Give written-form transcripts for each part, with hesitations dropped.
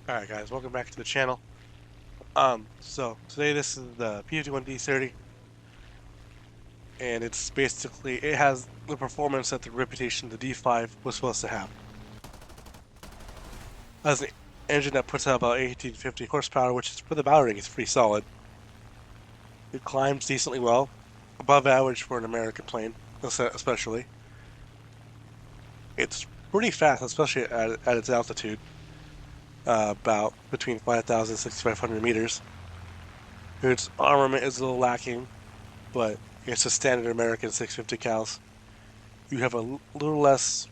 Alright guys, welcome back to the channel. So today this is the 51D-30, and it's basically, it has the performance that the reputation the D5 was supposed to have. It has an engine that puts out about 18 to 50 horsepower, which is, for the battery, it's pretty solid. It climbs decently well, above average for an American plane, especially. It's pretty fast, especially at its altitude, about between 5,000 and 6,500 meters. Its armament is a little lacking, but it's a standard American 650 cals. You have a little less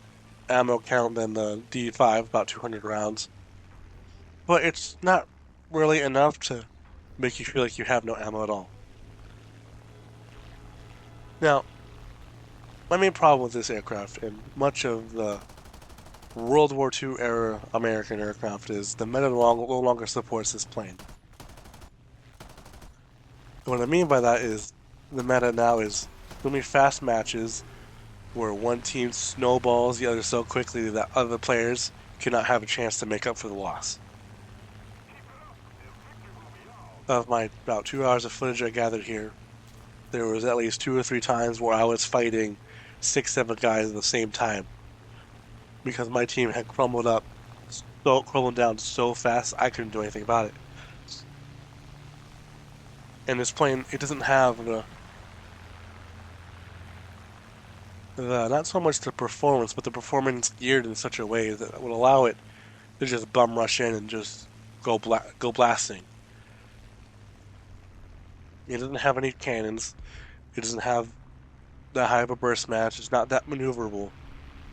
ammo count than the D5, about 200 rounds, but it's not really enough to make you feel like you have no ammo at all. Now, my main problem with this aircraft and much of the World War II era American aircraft is the meta no longer supports this plane. And what I mean by that is the meta now is swimming fast matches where one team snowballs the other so quickly that other players cannot have a chance to make up for the loss. Of my about 2 hours of footage I gathered here, there was at least 2 or 3 times where I was fighting 6, 7 guys at the same time because my team had crumbled down so fast I couldn't do anything about it. And this plane, it doesn't have the not so much the performance, but the performance geared in such a way that would allow it to just bum rush in and just go blasting. It doesn't have any cannons. It doesn't have that high of a burst match. It's not that maneuverable,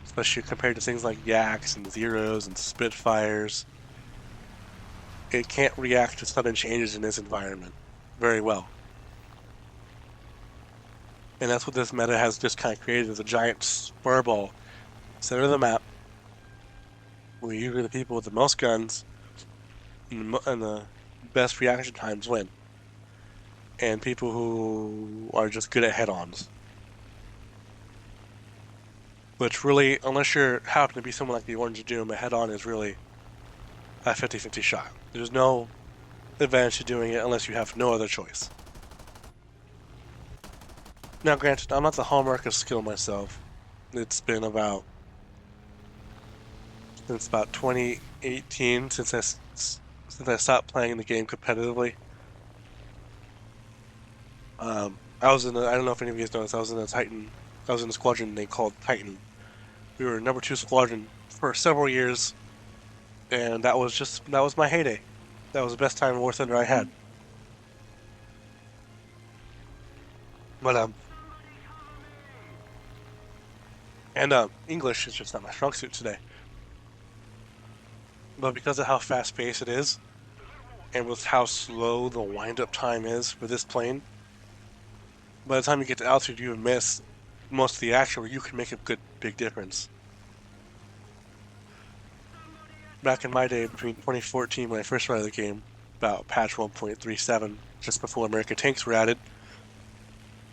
especially compared to things like Yaks and Zeros and Spitfires. It can't react to sudden changes in this environment very well. And that's what this meta has just kind of created, is a giant spur center of the map, where usually the people with the most guns and the best reaction times win. And people who are just good at head-ons. Which really, unless you're happen to be someone like the Orange Doom, a head-on is really a 50-50 shot. There's no advantage to doing it unless you have no other choice. Now granted, I'm not the hallmark of skill myself. It's been since about 2018 since I stopped playing the game competitively. I don't know if any of you guys noticed, I was in a squadron they called Titan. We were number 2 squadron for several years, and that was my heyday. That was the best time in War Thunder I had. But English is just not my strong suit today. But because of how fast-paced it is, and with how slow the wind-up time is for this plane, by the time you get to altitude, you miss most of the action where you can make a good big difference. Back in my day, between 2014 when I first started the game, about patch 1.37, just before American tanks were added,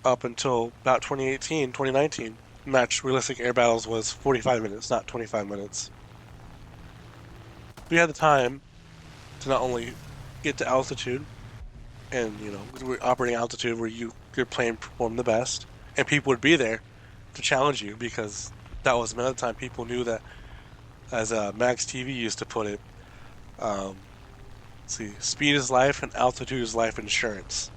up until about 2018, 2019, match realistic air battles was 45 minutes, not 25 minutes. We had the time to not only get to altitude, and we're operating altitude where your plane performed the best, and people would be there to challenge you, because that was another time people knew that, as Max TV used to put it, speed is life and altitude is life insurance.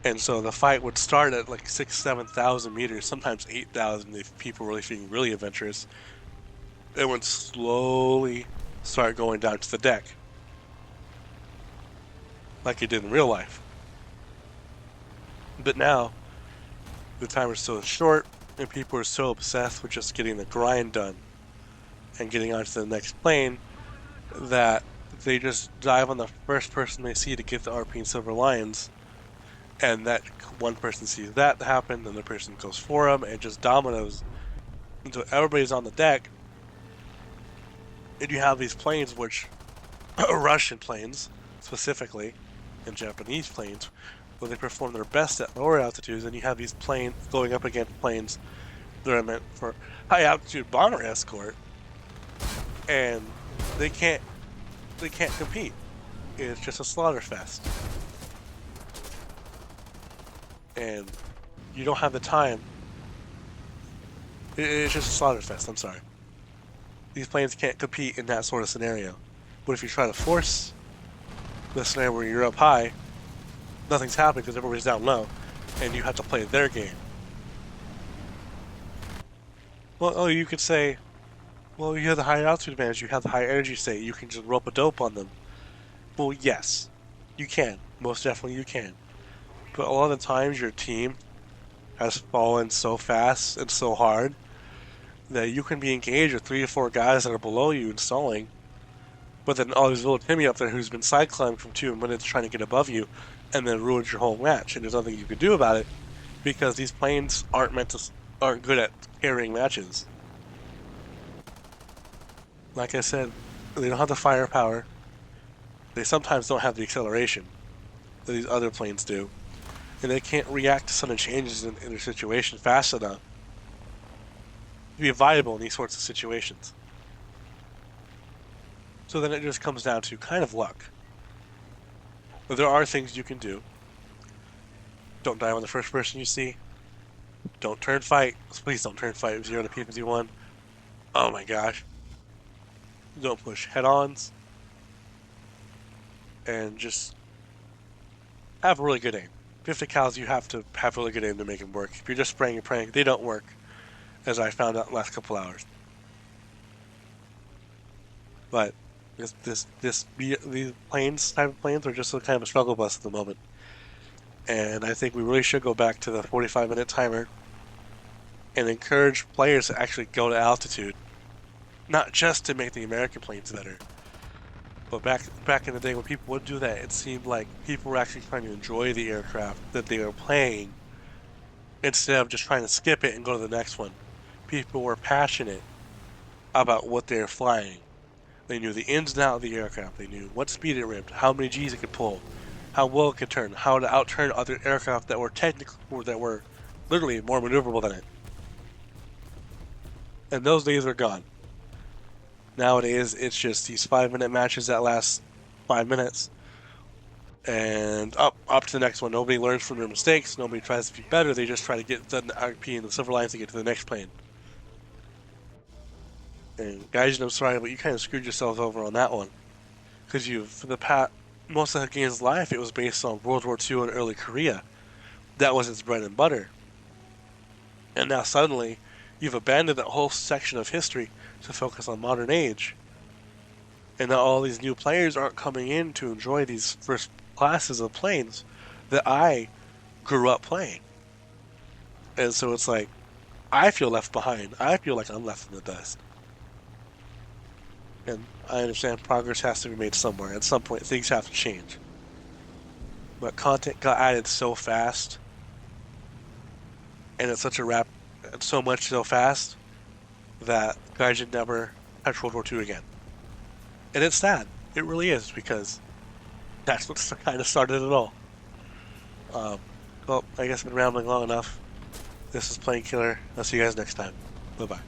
And so the fight would start at like 6,000-7,000 meters, sometimes 8,000 if people were really feeling really adventurous. It would slowly start going down to the deck, like it did in real life. But now, the time is so short, and people are so obsessed with just getting the grind done and getting onto the next plane that they just dive on the first person they see to get the RP and Silver Lions. And that one person sees that happen, then the person goes for them, and just dominoes until everybody's on the deck. And you have these planes, which Russian planes specifically, and Japanese planes, where they perform their best at lower altitudes, and you have these planes going up against planes that are meant for high altitude bomber escort. And they can't compete. It's just a slaughter fest, and you don't have the time. It's just a slaughter fest. I'm sorry. These planes can't compete in that sort of scenario. But if you try to force the scenario where you're up high, nothing's happening because everybody's down low, and you have to play their game. Well, oh, you could say, well, you have the high altitude advantage, you have the high energy state, you can just rope a dope on them. Well, yes, you can. Most definitely you can. But a lot of the times your team has fallen so fast and so hard that you can be engaged with 3 or 4 guys that are below you installing, but then all these little Timmy up there who's been side climbing from 2 minutes trying to get above you, and then ruins your whole match, and there's nothing you can do about it because these planes aren't good at carrying matches. Like I said, they don't have the firepower. They sometimes don't have the acceleration that these other planes do, and they can't react to sudden changes in their situation fast enough to be viable in these sorts of situations. So then it just comes down to kind of luck. But there are things you can do. Don't die on the first person you see. Don't turn fight. Please don't turn fight 0 to P51. Oh my gosh. Don't push head-ons. And just have really good aim. 50 cals, you have to have really good aim to make them work. If you're just spraying and praying, they don't work, as I found out in the last couple hours. But these planes, type of planes, are just kind of a struggle bus at the moment. And I think we really should go back to the 45-minute timer and encourage players to actually go to altitude, not just to make the American planes better. But back in the day when people would do that, it seemed like people were actually trying to enjoy the aircraft that they were playing instead of just trying to skip it and go to the next one. People were passionate about what they were flying. They knew the ins and outs of the aircraft. They knew what speed it ripped, how many G's it could pull, how well it could turn, how to outturn other aircraft that were literally more maneuverable than it. And those days are gone. Nowadays, it's just these 5-minute matches that last 5 minutes, and up to the next one. Nobody learns from their mistakes. Nobody tries to be better. They just try to get the RP and the silver lines to get to the next plane. And guys, I'm sorry, but you kind of screwed yourselves over on that one, because for the past most of the game's life, it was based on World War II and early Korea. That was its bread and butter. And now suddenly, you've abandoned that whole section of history to focus on modern age. And now all these new players aren't coming in to enjoy these first classes of planes that I grew up playing. And so it's like, I feel left behind. I feel like I'm left in the dust. And I understand progress has to be made somewhere. At some point, things have to change. But content got added so fast, and it's so much so fast, that Gaijin never touch World War II again. And it's sad. It really is, because that's what kind of started it all. Well, I guess I've been rambling long enough. This is Plane Killer. I'll see you guys next time. Bye-bye.